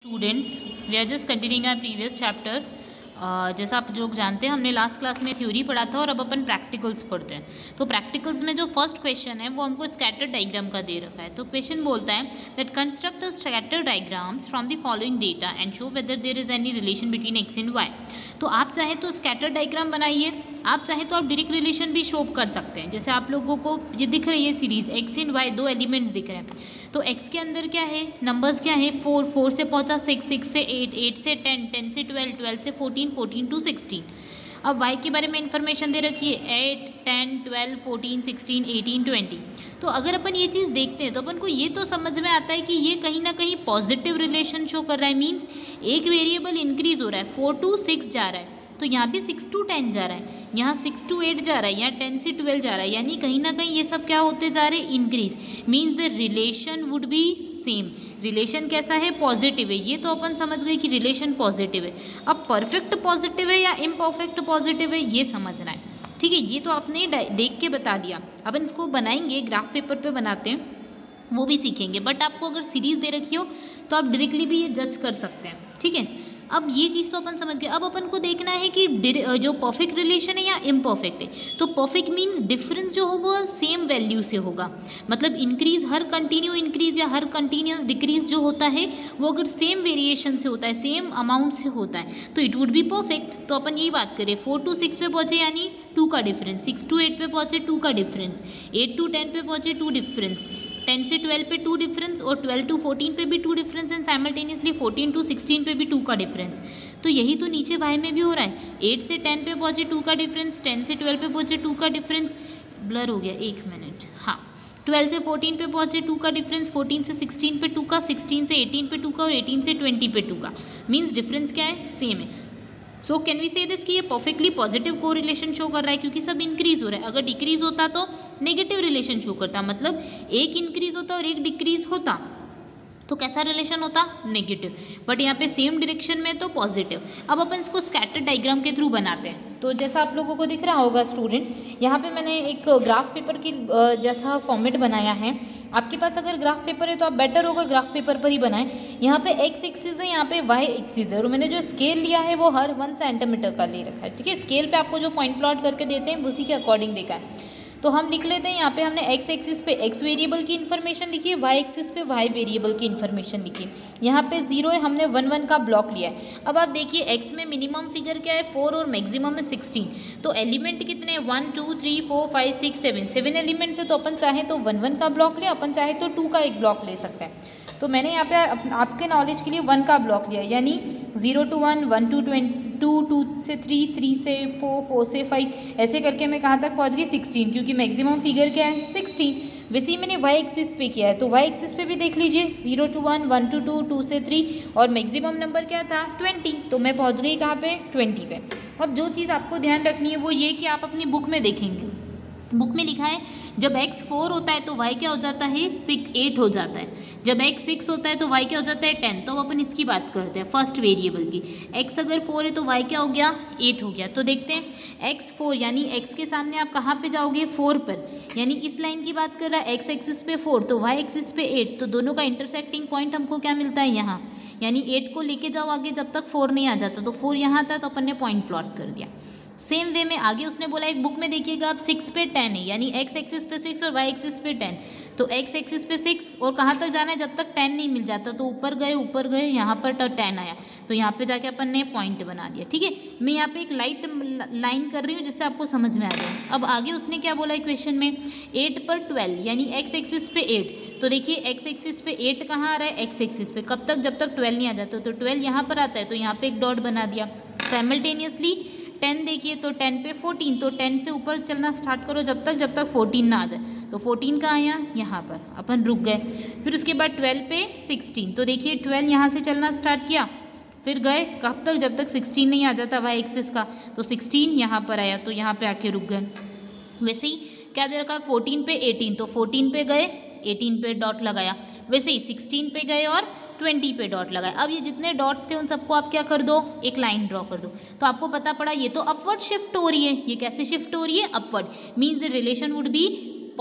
Students, we are just continuing our previous chapter. जैसा आप लोग जानते हैं, हमने लास्ट क्लास में थ्योरी पढ़ा था और अब अपन प्रैक्टिकल्स पढ़ते हैं। तो प्रैक्टिकल्स में जो फर्स्ट क्वेश्चन है वो हमको स्कैटर डायग्राम का दे रखा है। तो क्वेश्चन बोलता है that construct a scatter diagrams from the following data and show whether there is any relation between x and y. तो आप चाहें तो स्कैटर डायग्राम बनाइए, आप चाहें तो आप डायरेक्ट रिलेशन भी शो कर सकते हैं। जैसे आप लोगों को ये दिख रही है सीरीज एक्स एंड वाई, दो एलिमेंट्स दिख रहे हैं। तो x के अंदर क्या है, नंबर्स क्या है, 4, 4 से पहुंचा 6, 6 से 8, 8 से 10, 10 से 12, 12 से 14, 14 to 16। अब y के बारे में इंफॉर्मेशन दे रखी है 8, 10, 12, 14, 16, 18, 20। तो अगर अपन ये चीज़ देखते हैं तो अपन को ये तो समझ में आता है कि ये कहीं ना कहीं पॉजिटिव रिलेशन शो कर रहा है। मीन्स एक वेरिएबल इंक्रीज हो रहा है, 4 to 6 जा रहा है, तो यहाँ भी 6 to 10 जा रहा है, यहाँ 6 to 8 जा रहा है, यहाँ 10 से 12 जा रहा है। यानी कहीं ना कहीं ये सब क्या होते जा रहे हैं, increase. Means the relation would be same. Relation कैसा है, पॉजिटिव है। ये तो अपन समझ गए कि रिलेशन पॉजिटिव है। अब परफेक्ट पॉजिटिव है या इम्परफेक्ट पॉजिटिव है, ये समझना है। ठीक है, ये तो आपने देख के बता दिया। अपन इसको बनाएंगे, ग्राफ पेपर पे बनाते हैं, वो भी सीखेंगे। बट आपको अगर सीरीज दे रखी हो तो आप डायरेक्टली भी ये जज कर सकते हैं। ठीक है, अब ये चीज़ तो अपन समझ गए। अब अपन को देखना है कि जो परफेक्ट रिलेशन है या इम्परफेक्ट है। तो परफेक्ट मीन्स डिफरेंस जो होगा सेम वैल्यू से होगा। मतलब इंक्रीज, हर कंटिन्यू इंक्रीज या हर कंटिन्यूस डिक्रीज जो होता है वो अगर सेम वेरिएशन से होता है, सेम अमाउंट से होता है, तो इट वुड बी परफेक्ट। तो अपन यही बात करें, 4 to 6 पे पहुँचे यानी 2 का डिफरेंस, 6 to 8 पे पहुँचे 2 का डिफरेंस, 8 to 10 पे पहुँचे 2 डिफरेंस, 10 से 12 पे 2 डिफरेंस और 12 to 14 पे भी 2 डिफरेंस एंड साइमल्टेनियसली 14 to 16 पे भी 2 का डिफरेंस। तो यही तो नीचे वाई में भी हो रहा है। 8 से 10 पे पहुँचे 2 का डिफरेंस, 10 से 12 पे पहुँचे 2 का डिफरेंस, ब्लर हो गया, 1 मिनट, हाँ। 12 से 14 पे पहुँचे 2 का डिफरेंस, 14 से 16 पे 2 का, 16 से 18 पे 2 का और 18 से 20 पे 2 का। मीन्स डिफरेंस क्या है, सेम है। सो कैन वी से दिस कि ये परफेक्टली पॉजिटिव को रिलेशन शो कर रहा है, क्योंकि सब इंक्रीज हो रहा है। अगर डिक्रीज होता तो नेगेटिव रिलेशन शो करता। मतलब एक इंक्रीज होता और एक डिक्रीज होता तो कैसा रिलेशन होता, नेगेटिव। बट यहाँ पे सेम डायरेक्शन में तो पॉजिटिव। अब अपन इसको स्कैटर डायग्राम के थ्रू बनाते हैं। तो जैसा आप लोगों को दिख रहा होगा स्टूडेंट, यहाँ पे मैंने एक ग्राफ पेपर की जैसा फॉर्मेट बनाया है। आपके पास अगर ग्राफ पेपर है तो आप बेटर होगा ग्राफ पेपर पर ही बनाएं। यहाँ पे एक्स एक्सिस है, यहाँ पे वाई एक्सिस है और मैंने जो स्केल लिया है वो हर 1 सेंटीमीटर का ले रखा है। ठीक है, स्केल पे आपको जो पॉइंट प्लॉट करके देते हैं उसी के अकॉर्डिंग देखा है। तो हम लिख लेते हैं, यहाँ पे हमने एक्स एक्सिस पे एक्स वेरिएबल की इन्फॉर्मेशन लिखी है, वाई एक्सिस पे वाई वेरिएबल की इन्फॉर्मेशन लिखी है। यहाँ पे 0 है, हमने 1 1 का ब्लॉक लिया है। अब आप देखिए एक्स में मिनिमम फिगर क्या है, 4 और मैक्सिमम है 16। तो एलिमेंट कितने हैं, 1 2 3 4 5 6 7, 7 एलिमेंट्स है। तो अपन चाहे तो 1 1 का ब्लॉक ले, अपन चाहे तो 2 का एक ब्लॉक ले सकते हैं। तो मैंने यहाँ पे आपके नॉलेज के लिए 1 का ब्लॉक लिया, यानी 0 to 1, 1 to 2, 2 से 3, 3 से 4, 4 से 5, ऐसे करके मैं कहाँ तक पहुँच गई, 16, क्योंकि मैक्सिमम फिगर क्या है, 16। वैसे ही मैंने वाई एक्सिस पे किया है, तो वाई एक्सिस पे भी देख लीजिए, 0 to 1, 1 to 2, 2 से 3 और मैक्सिमम नंबर क्या था, 20। तो मैं पहुँच गई कहाँ पे, 20 पे। अब जो चीज़ आपको ध्यान रखनी है वो ये कि आप अपनी बुक में देखेंगे, बुक में लिखा है जब x 4 होता है तो y क्या हो जाता है, 8 हो जाता है। जब x 6 होता है तो y क्या हो जाता है, 10। तो अब अपन इसकी बात करते हैं फर्स्ट वेरिएबल की। x अगर 4 है तो y क्या हो गया, 8 हो गया। तो देखते हैं x 4 यानी x के सामने आप कहाँ पे जाओगे, 4 पर। यानी इस लाइन की बात कर रहा है, x एक्सिस पे 4 तो y एक्सिस पे 8, तो दोनों का इंटरसेक्टिंग पॉइंट हमको क्या मिलता है, यहाँ। यानी 8 को लेके जाओ आगे जब तक 4 नहीं आ जाता। तो 4 यहाँ था तो अपन ने पॉइंट प्लॉट कर दिया। सेम वे में आगे उसने बोला, एक बुक में देखिएगा आप 6 पे 10 है, यानी x एक्सिस पे 6 और y एक्सिस पे 10। तो x एक्सिस पे 6 और कहाँ तक जाना है, जब तक 10 नहीं मिल जाता। तो ऊपर गए यहाँ पर 10 आया, तो यहाँ पे जाके अपन ने पॉइंट बना दिया। ठीक है, मैं यहाँ पे एक लाइट लाइन कर रही हूँ जिससे आपको समझ में आ जाए। अब आगे उसने क्या बोला है क्वेश्चन में, 8 पर 12 यानी x एक्सिस पे 8। तो देखिए x एक्सिस पे 8 कहाँ आ रहा है, x एक्सिस पे, कब तक, जब तक 12 नहीं आ जाता। तो 12 यहाँ पर आता है तो यहाँ पे एक डॉट बना दिया। साइमल्टेनियसली 10 देखिए तो 10 पे 14, तो 10 से ऊपर चलना स्टार्ट करो जब तक 14 ना आ जाए। तो 14 का आया यहाँ पर, अपन रुक गए। फिर उसके बाद 12 पे 16, तो देखिए 12 यहाँ से चलना स्टार्ट किया, फिर गए कब तक, जब तक 16 नहीं आ जाता वाई एक्सिस का। तो 16 यहाँ पर आया, तो यहाँ पे आके रुक गए। वैसे ही क्या दे रखा है, 14 पे 18, तो 14 पे गए, 18 पे डॉट लगाया। वैसे ही 16 पे गए और 20 पे डॉट लगाए। अब ये जितने डॉट्स थे उन सबको आप क्या कर दो, एक लाइन ड्रॉ कर दो। तो आपको पता पड़ा ये तो अपवर्ड शिफ्ट हो रही है। ये कैसे शिफ्ट हो रही है, upward. Means the relation would be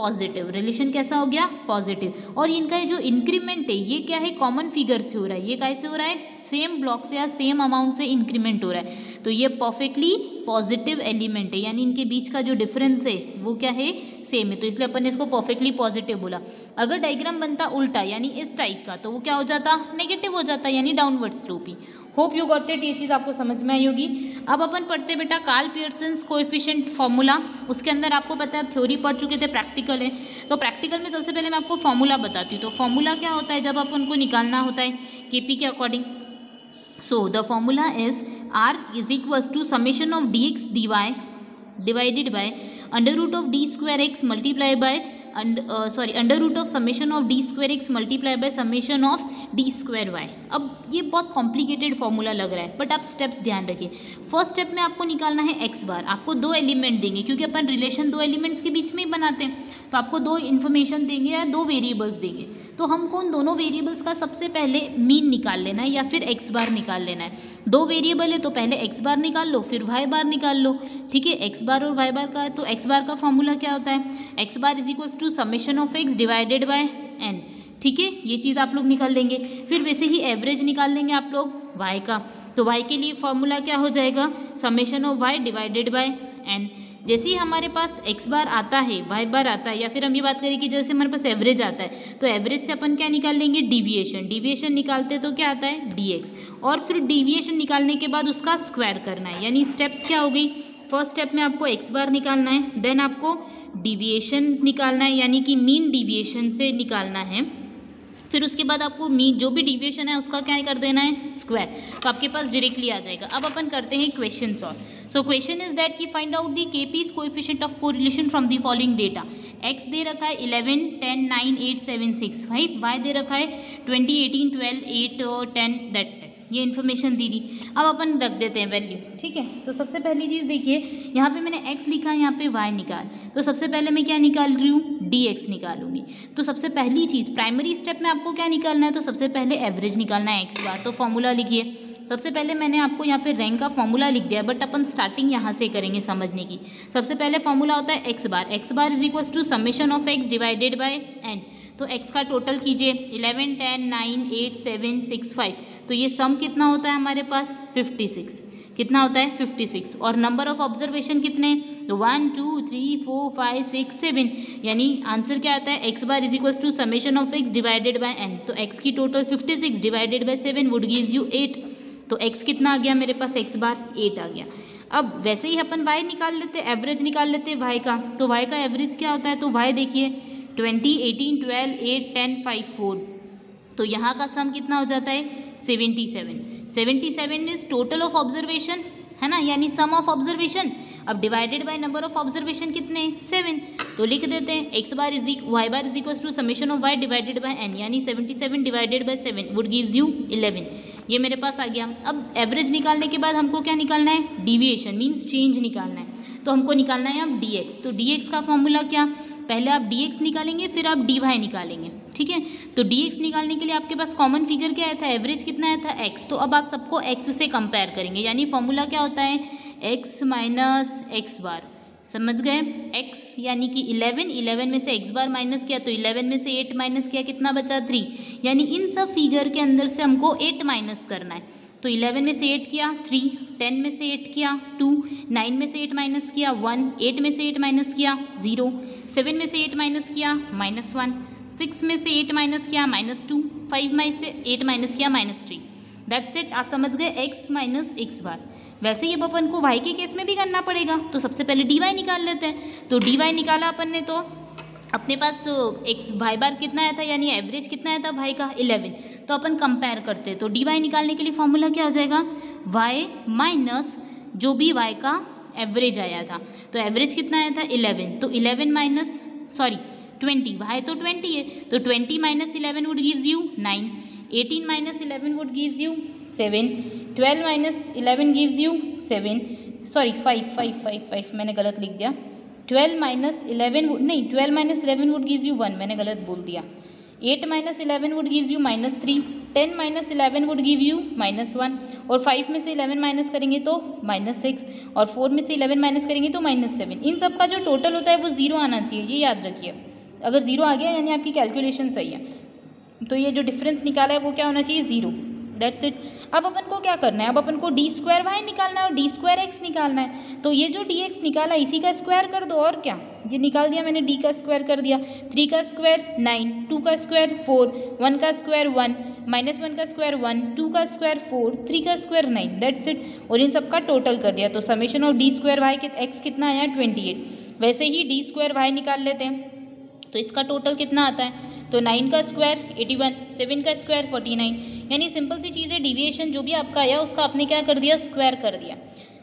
positive, relation कैसा हो गया, पॉजिटिव। और इनका ये जो इंक्रीमेंट है ये क्या है, कॉमन फिगर से हो रहा है, ये कैसे हो रहा है, सेम ब्लॉक से या सेम अमाउंट से इंक्रीमेंट हो रहा है, तो ये परफेक्टली पॉजिटिव एलिमेंट है, यानी इनके बीच का जो डिफरेंस है वो क्या है, सेम है, तो इसलिए अपन ने इसको परफेक्टली पॉजिटिव बोला। अगर डायग्राम बनता उल्टा यानी इस टाइप का, तो वो क्या हो जाता, नेगेटिव हो जाता, यानी downward slope he. Hope you got it, ये चीज़ आपको समझ में आई होगी। अब अपन पढ़ते बेटा कार्ल पियर्सन्स कोएफिशिएंट फॉर्मूला, उसके अंदर आपको पता है, थ्योरी पढ़ चुके थे, प्रैक्टिकल है, तो प्रैक्टिकल में सबसे पहले मैं आपको फॉर्मूला बताती हूँ। तो फॉर्मूला क्या होता है, जब अपन को निकालना होता है केपी के according, so the formula is R is equals to summation of dx dy divided by under root of d square x multiply by under root of summation of d square x multiply by summation of d square y. अब ये बहुत complicated formula लग रहा है, but आप steps ध्यान रखिए। First step में आपको निकालना है एक्स बार, आपको दो एलिमेंट देंगे, क्योंकि अपन रिलेशन दो एलिमेंट्स के बीच में ही बनाते हैं, तो आपको दो इन्फॉर्मेशन देंगे या दो वेरिएबल्स देंगे, तो हमको उन दोनों वेरिएबल्स का सबसे पहले मीन निकाल लेना है या फिर एक्स बार निकाल लेना है। दो वेरिएबल है तो पहले एक्स बार निकाल लो, फिर वाई बार निकाल लो, ठीक है। एक्स बार और वाई बार का है, तो एक्स बार का फॉर्मूला क्या होता है, x bar is equals to summation of x divided by n, ठीक है, ये चीज़ आप लोग निकाल लेंगे। फिर वैसे ही एवरेज निकाल लेंगे आप लोग वाई का, तो वाई के लिए फॉर्मूला क्या हो जाएगा, summation of y divided by n. जैसे ही हमारे पास एक्स बार आता है, वाई बार आता है, या फिर हम ये बात करें कि जैसे हमारे पास एवरेज आता है, तो एवरेज से अपन क्या निकाल लेंगे, डिविएशन, डिविएशन निकालते हैं तो क्या आता है, dx, और फिर डिविएशन निकालने के बाद उसका स्क्वायर करना है, यानी स्टेप्स क्या हो गई, फर्स्ट स्टेप में आपको एक्स बार निकालना है, देन आपको डिविएशन निकालना है, यानी कि मीन डिविएशन से निकालना है, फिर उसके बाद आपको मीन जो भी डिविएशन है उसका क्या कर देना है, स्क्वायर, तो आपके पास डायरेक्टली आ जाएगा। अब अपन करते हैं question solve. So question is that कि find out the KP's coefficient of correlation from the following data. X दे रखा है 11, 10, 9, 8, 7, 6, 5, वाई दे रखा है 20, 18, 12, 8, 10, दैट्स इट, ये इन्फॉर्मेशन दी दी। अब अपन रख देते हैं वैल्यू, ठीक है। तो सबसे पहली चीज़ देखिए, यहाँ पे मैंने x लिखा है, यहाँ पे y निकाल, तो सबसे पहले मैं क्या निकाल रही हूँ, dx निकालूंगी। तो सबसे पहली चीज़ प्राइमरी स्टेप में आपको क्या निकालना है, तो सबसे पहले एवरेज निकालना है x बार। तो फॉर्मूला लिखिए, सबसे पहले मैंने आपको यहाँ पे रैंक का फॉर्मूला लिख दिया, बट अपन स्टार्टिंग यहाँ से करेंगे समझने की। सबसे पहले फॉर्मूला होता है x bar is equals to summation of x divided by n. तो एक्स का टोटल कीजिए 11, 10, 9, 8, 7, 6, 5, तो ये सम कितना होता है हमारे पास 56, कितना होता है 56, और नंबर ऑफ ऑब्जर्वेशन कितने, तो 1, 2, 3, 4, 5, 6, 7, यानी आंसर क्या आता है, x bar is equals to summation of x divided by n. तो एक्स की total 56 divided by 7 would gives you 8, तो x कितना आ गया मेरे पास, x बार 8 आ गया। अब वैसे ही अपन y निकाल लेते, एवरेज निकाल लेते y का, तो y का एवरेज क्या होता है, तो y देखिए 20, 18, 12, 8, 10, 5, 4, तो यहाँ का सम कितना हो जाता है 77। 77 इज टोटल ऑफ ऑब्जर्वेशन, है ना, यानी सम ऑफ ऑब्जर्वेशन। अब divided by number of observation कितने, 7, तो लिख देते हैं x bar is y bar is equals to summation of y divided by n, यानी 77 divided by 7 would gives you 11, ये मेरे पास आ गया। अब एवरेज निकालने के बाद हमको क्या निकालना है, डिविएशन मीन्स चेंज निकालना है, तो हमको निकालना है अब dx। तो dx का फॉर्मूला क्या, पहले आप dx निकालेंगे फिर आप dy निकालेंगे, ठीक है। तो dx निकालने के लिए आपके पास कॉमन फिगर क्या आया था, एवरेज कितना आया था, x, तो अब आप सबको x से कंपेयर करेंगे, यानी फॉर्मूला क्या होता है, x माइनस एक्स बार, समझ गए, x यानी कि 11 में से x बार माइनस किया, तो 11 में से 8 माइनस किया, कितना बचा 3, यानी इन सब फिगर के अंदर से हमको 8 माइनस करना है। तो 11 में से 8 किया 3, 10 में से 8 किया 2, 9 में से 8 माइनस किया 1, 8 में से 8 माइनस किया 0, 7 में से 8 माइनस किया -1, 6 में से 8 माइनस किया -2, 5 में से 8 माइनस किया -3, दैट्स इट। आप समझ गए, x माइनस एक्स बार। वैसे ही अब अपन को y के केस में भी करना पड़ेगा, तो सबसे पहले dy निकाल लेते हैं। तो dy निकाला अपन ने, तो अपने पास तो एक्स वाई बार कितना आया था, यानी एवरेज कितना आया था y का 11, तो अपन कंपेयर करते हैं। तो dy निकालने के लिए फॉर्मूला क्या हो जाएगा, y माइनस जो भी y का एवरेज आया था, तो एवरेज कितना आया था 11, तो 11 माइनस 20, y तो 20 है, तो 20 minus 11 would gives you 9, 18 minus 11 would gives you 7, 12 minus 11 gives you 7, 5 मैंने गलत लिख दिया, 12 माइनस 11 नहीं 12 माइनस 11 वुड गिव्स यू 1, मैंने गलत बोल दिया, 8 minus 11 would gives you -3, 10 minus 11 would give you -1, और 5 में से 11 माइनस करेंगे तो -6, और 4 में से 11 माइनस करेंगे तो -7। इन सब का जो टोटल होता है वो 0 आना चाहिए, ये याद रखिए। अगर 0 आ गया यानी आपकी कैलकुलेशन सही है, तो ये जो डिफरेंस निकाला है वो क्या होना चाहिए, 0। That's it. अब अपन को क्या करना है, अब अपन को d2y निकालना है और d2x निकालना है। तो ये जो dx निकाला इसी का स्क्वायर कर दो, और क्या, ये निकाल दिया मैंने, d का स्क्वायर कर दिया। 3 का स्क्वायर 9, 2 का स्क्वायर 4, 1 का स्क्वायर 1, -1 का स्क्वायर 1, 2 का स्क्वायर 4, 3 का स्क्वायर 9। That's it. और इन सब का टोटल कर दिया, तो समेशन ऑफ d2y x कितना आया, 28। वैसे ही d2y निकाल लेते हैं, तो इसका टोटल कितना आता है, तो 9 का स्क्वायर 81, 7 का स्क्वायर 49, यानी सिंपल सी चीज़ है, डिविएशन जो भी आपका आया उसका आपने क्या कर दिया, स्क्वायर कर दिया।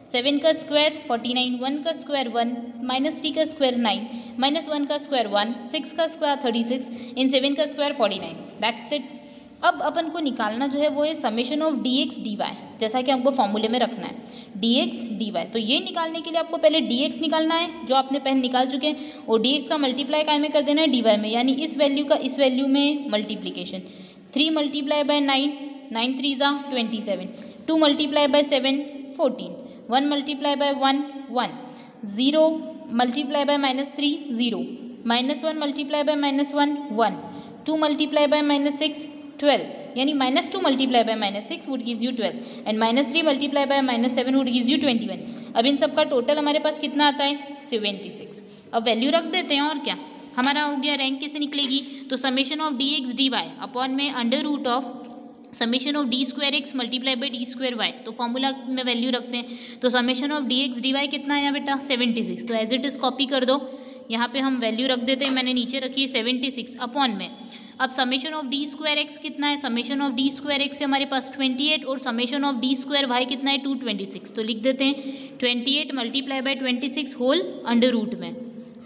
7 का स्क्वायर 49, 1 का स्क्वायर 1, -3 का स्क्वायर 9, -1 का स्क्वायर 1, 6 का स्क्वायर 36, इन 7 का स्क्वायर 49। That's it. अब अपन को निकालना जो है वो है समेशन ऑफ dx dy, जैसा कि हमको फॉर्मूले में रखना है dx dy। तो ये निकालने के लिए आपको पहले dx निकालना है, जो आपने पहले निकाल चुके हैं, और dx का मल्टीप्लाई काय में कर देना है, dy में, यानी इस वैल्यू का इस वैल्यू में मल्टीप्लीकेशन। 3 मल्टीप्लाई बाय 9, 9 3 ज़ा 27, 2 multiply by 7 14, 1 multiply by 1 1, 0 multiply by -3 0, -1 multiply by -1 1, 2 multiply by -6 12, यानी -2 multiply by -6 would gives you 12, and -3 multiply by -7 would gives you 21। अब इन सब का टोटल हमारे पास कितना आता है, 76। अब वैल्यू रख देते हैं, और क्या हमारा हो गया, रैंक कैसे निकलेगी, तो summation of dx dy upon में under root of summation of d2x multiply by d2y। तो फॉर्मूला में वैल्यू रखते हैं, तो समेशन ऑफ dx dy कितना आया बेटा, 76। तो एज इट इज़ कॉपी कर दो, यहाँ पे हम वैल्यू रख देते हैं, मैंने नीचे रखी है 76 अपॉन में। अब समेशन ऑफ d2x कितना है, समेशन ऑफ d2x से हमारे पास 28, और समेशन ऑफ d2y कितना है, 226। तो लिख देते हैं 28 multiply by 26 whole under root में,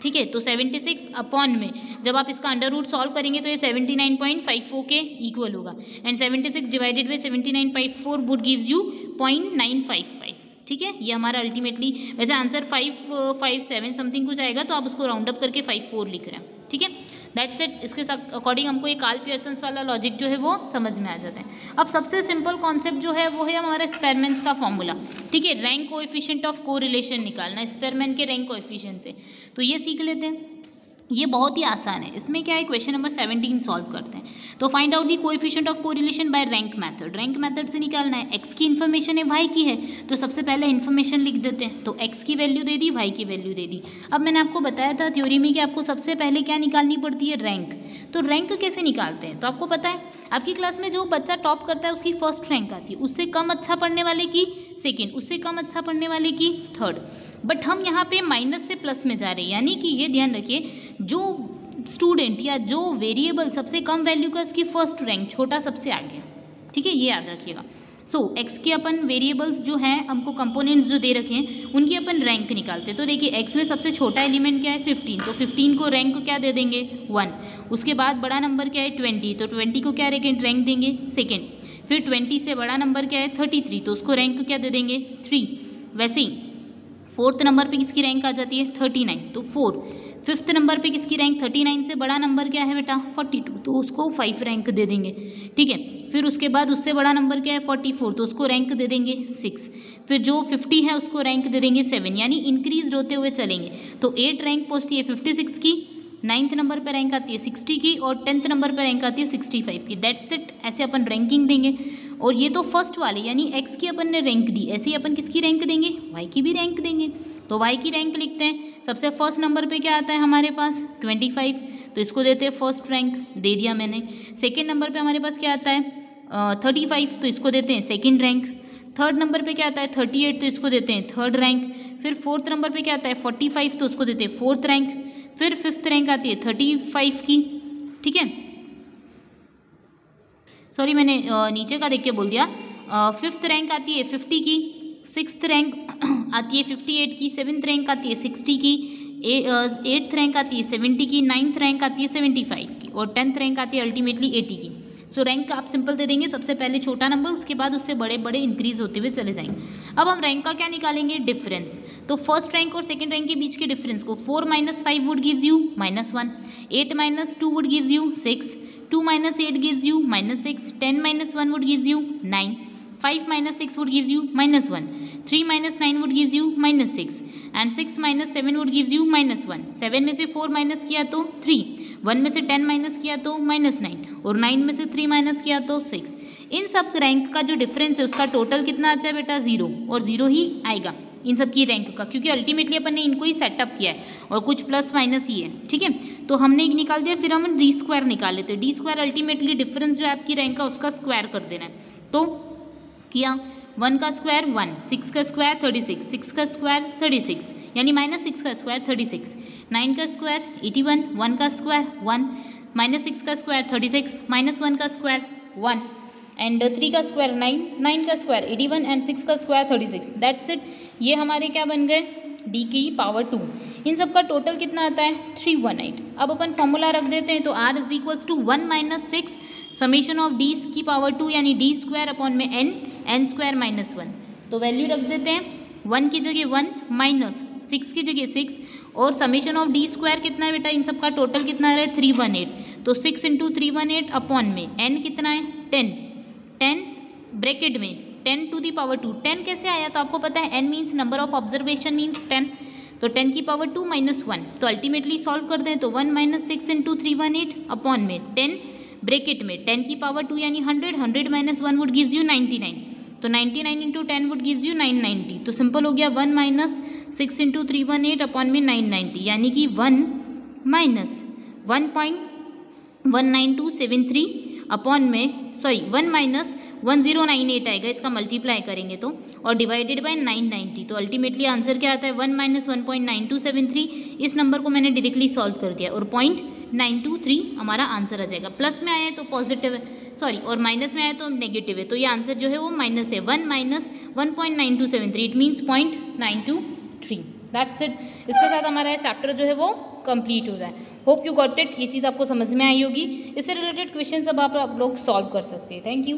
ठीक है। तो 76 अपॉन में जब आप इसका अंडर रूट सॉल्व करेंगे तो ये 79.54 के इक्वल होगा, and 76 divided by 79.4 would gives you 0.955, ठीक है। ये हमारा अल्टीमेटली, वैसे आंसर 557 समथिंग कुछ आएगा, तो आप उसको राउंड अप करके 54 लिख रहे हैं, ठीक है। That's it. इसके साथ अकॉर्डिंग हमको ये कार्ल पियर्सन्स वाला लॉजिक जो है वो समझ में आ जाता है। अब सबसे सिंपल कॉन्सेप्ट जो है वो है हमारा स्पेरमैन का फॉर्मूला, ठीक है। रैंक कोएफिशिएंट ऑफ कोरिलेशन निकालना स्पेरमैन के रैंक कोएफिशिएंट से, तो ये सीख लेते हैं। ये बहुत ही आसान है। इसमें क्या है, क्वेश्चन नंबर 17 सॉल्व करते हैं। तो find out the coefficient of correlation by rank method. Rank method से निकालना है। एक्स की इन्फॉर्मेशन है, वाई की है, तो सबसे पहले इन्फॉर्मेशन लिख देते हैं। तो एक्स की वैल्यू दे दी, वाई की वैल्यू दे दी। अब मैंने आपको बताया था थ्योरी में कि आपको सबसे पहले क्या निकालनी पड़ती है, रैंक। तो रैंक कैसे निकालते हैं, तो आपको पता है आपकी क्लास में जो बच्चा टॉप करता है उसकी फर्स्ट रैंक आती है, उससे कम अच्छा पढ़ने वाले की सेकेंड, उससे कम अच्छा पढ़ने वाले की थर्ड। बट हम यहाँ पे माइनस से प्लस में जा रहे हैं, यानी कि ये ध्यान रखिए जो स्टूडेंट या जो वेरिएबल सबसे कम वैल्यू का उसकी फर्स्ट रैंक छोटा सबसे आगे, ठीक है, ये याद रखिएगा। सो एक्स के अपन वेरिएबल्स जो हैं, हमको कंपोनेंट्स जो दे रखे हैं उनकी अपन रैंक निकालते हैं। तो देखिए एक्स में सबसे छोटा एलिमेंट क्या है, 15, तो 15 को रैंक क्या दे देंगे, 1। उसके बाद बड़ा नंबर क्या है, 20, तो 20 को क्या रैंक देंगे, सेकेंड। फिर 20 से बड़ा नंबर क्या है, 33, तो उसको रैंक क्या दे देंगे, 3। वैसे ही फोर्थ नंबर पे किसकी रैंक आ जाती है, 39, तो 4। फिफ्थ नंबर पे किसकी रैंक, 39 से बड़ा नंबर क्या है बेटा, 42, तो उसको 5 रैंक दे देंगे, ठीक है। फिर उसके बाद उससे बड़ा नंबर क्या है, 44, तो उसको रैंक दे देंगे 6। फिर जो 50 है उसको रैंक दे देंगे 7, यानी इंक्रीज होते हुए चलेंगे। तो 8 रैंक पहुँचती है 56 की, 9th नंबर पर रैंक आती है 60 की, और 10th नंबर पर रैंक आती है 65 की। That's it. ऐसे अपन रैंकिंग देंगे। और ये तो फर्स्ट वाले यानी एक्स की अपन ने रैंक दी, ऐसे ही अपन किसकी रैंक देंगे, वाई की भी रैंक देंगे। तो वाई की रैंक लिखते हैं। सबसे फर्स्ट नंबर पे क्या आता है हमारे पास, 25, तो इसको देते हैं फर्स्ट रैंक, दे दिया मैंने। सेकेंड नंबर पे हमारे पास क्या आता है, 35, तो इसको देते हैं सेकेंड रैंक। थर्ड नंबर पे क्या आता है, 38, तो इसको देते हैं थर्ड रैंक। फिर फोर्थ नंबर पे क्या आता है, 45, तो उसको देते हैं फोर्थ रैंक। फिर फिफ्थ रैंक आती है 35 की, ठीक है। सॉरी मैंने नीचे का देख के बोल दिया। फिफ्थ रैंक आती है 50 की, सिक्स्थ रैंक आती है 58 की, सेवन्थ रैंक आती है 60 की, एट्थ रैंक आती है 70 की, नाइन्थ रैंक आती है 75 की, और 10th रैंक आती है अल्टीमेटली 80 की। सो रैंक आप सिंपल दे देंगे, सबसे पहले छोटा नंबर, उसके बाद उससे बड़े बड़े इंक्रीज होते हुए चले जाएंगे। अब हम रैंक का क्या निकालेंगे, डिफरेंस। तो फर्स्ट रैंक और सेकंड रैंक के बीच के डिफरेंस को 4 - 5 would gives you -1, 8 - 2 would gives you 6, 2 - 8 gives you -6, 10 - 1 would gives you 9, 5 - 6 would gives you -1, 3 - 9 would gives you -6 and 6 - 7 would gives you -1। 7 में से 4 माइनस किया तो 3, 1 में से 10 माइनस किया तो -9 और 9 में से 3 माइनस किया तो 6। इन सब रैंक का जो डिफरेंस है उसका टोटल कितना आता है बेटा, 0, और 0 ही आएगा इन सब की रैंक का, क्योंकि अल्टीमेटली अपन ने इनको ही सेटअप किया है और कुछ प्लस माइनस ही है, ठीक है। तो हमने एक निकाल दिया, फिर हम डी स्क्वायर निकाल लेते हैं। डी स्क्वायर अल्टीमेटली डिफरेंस जो है आपकी रैंक का उसका स्क्वायर कर देना है। तो किया 1 का स्क्वायर 1, 6 का स्क्वायर 36, 6 का स्क्वायर 36 यानी -6 का स्क्वायर 36, 9 का स्क्वायर 81, 1 का स्क्वायर 1, -6 का स्क्वायर 36, -1 का स्क्वायर 1 एंड 3 का स्क्वायर 9, 9 का स्क्वायर 81 एंड 6 का स्क्वायर 36। That's it. ये हमारे क्या बन गए, d की पावर 2। इन सब का टोटल कितना आता है, 318। अब अपन फॉर्मूला रख देते हैं, तो r is equals to 1 - 6 summation of d की पावर 2 यानी d स्क्वायर अपॉन में n स्क्वायर -1। तो वैल्यू रख देते हैं, 1 की जगह 1 माइनस 6 की जगह 6 और समेशन ऑफ d स्क्वायर कितना है बेटा, इन सब का टोटल कितना है, 318। तो 6 × 318 अपॉन में n कितना है 10, 10 ब्रैकेट में 10 टू दी पावर 2। 10 कैसे आया, तो आपको पता है n means number of observation means 10, तो 10 की पावर 2 -1। तो अल्टीमेटली सॉल्व कर दें तो 1 - 6 × 318 अपॉन में 10 ब्रैकेट में 10 की पावर 2 यानी 100, 100 - 1 वुड गिव्स यू 99, तो 99 × 10 वुड गिव्स यू 990। तो सिंपल हो गया 1 - 6 × 318 अपॉन में 990 यानी कि 1 - 1.19273 अपॉन में 1 - 1098 आएगा, इसका मल्टीप्लाई करेंगे तो, और डिवाइडेड बाय 990। तो अल्टीमेटली आंसर क्या आता है, 1 - 1.9273। इस नंबर को मैंने डायरेक्टली सॉल्व कर दिया और 0.923 हमारा आंसर आ जाएगा। प्लस में आया है तो पॉजिटिव है, सॉरी, और माइनस में आया तो नेगेटिव है, तो ये आंसर जो है वो माइनस है। 1 - 1.9273 इट मीन्स 0.923। That's it. इसके साथ हमारा चैप्टर जो है वो कंप्लीट हो जाए। Hope you got it. ये चीज़ आपको समझ में आई होगी। इससे रिलेटेड क्वेश्चन अब आप लोग सॉल्व कर सकते हैं। Thank you.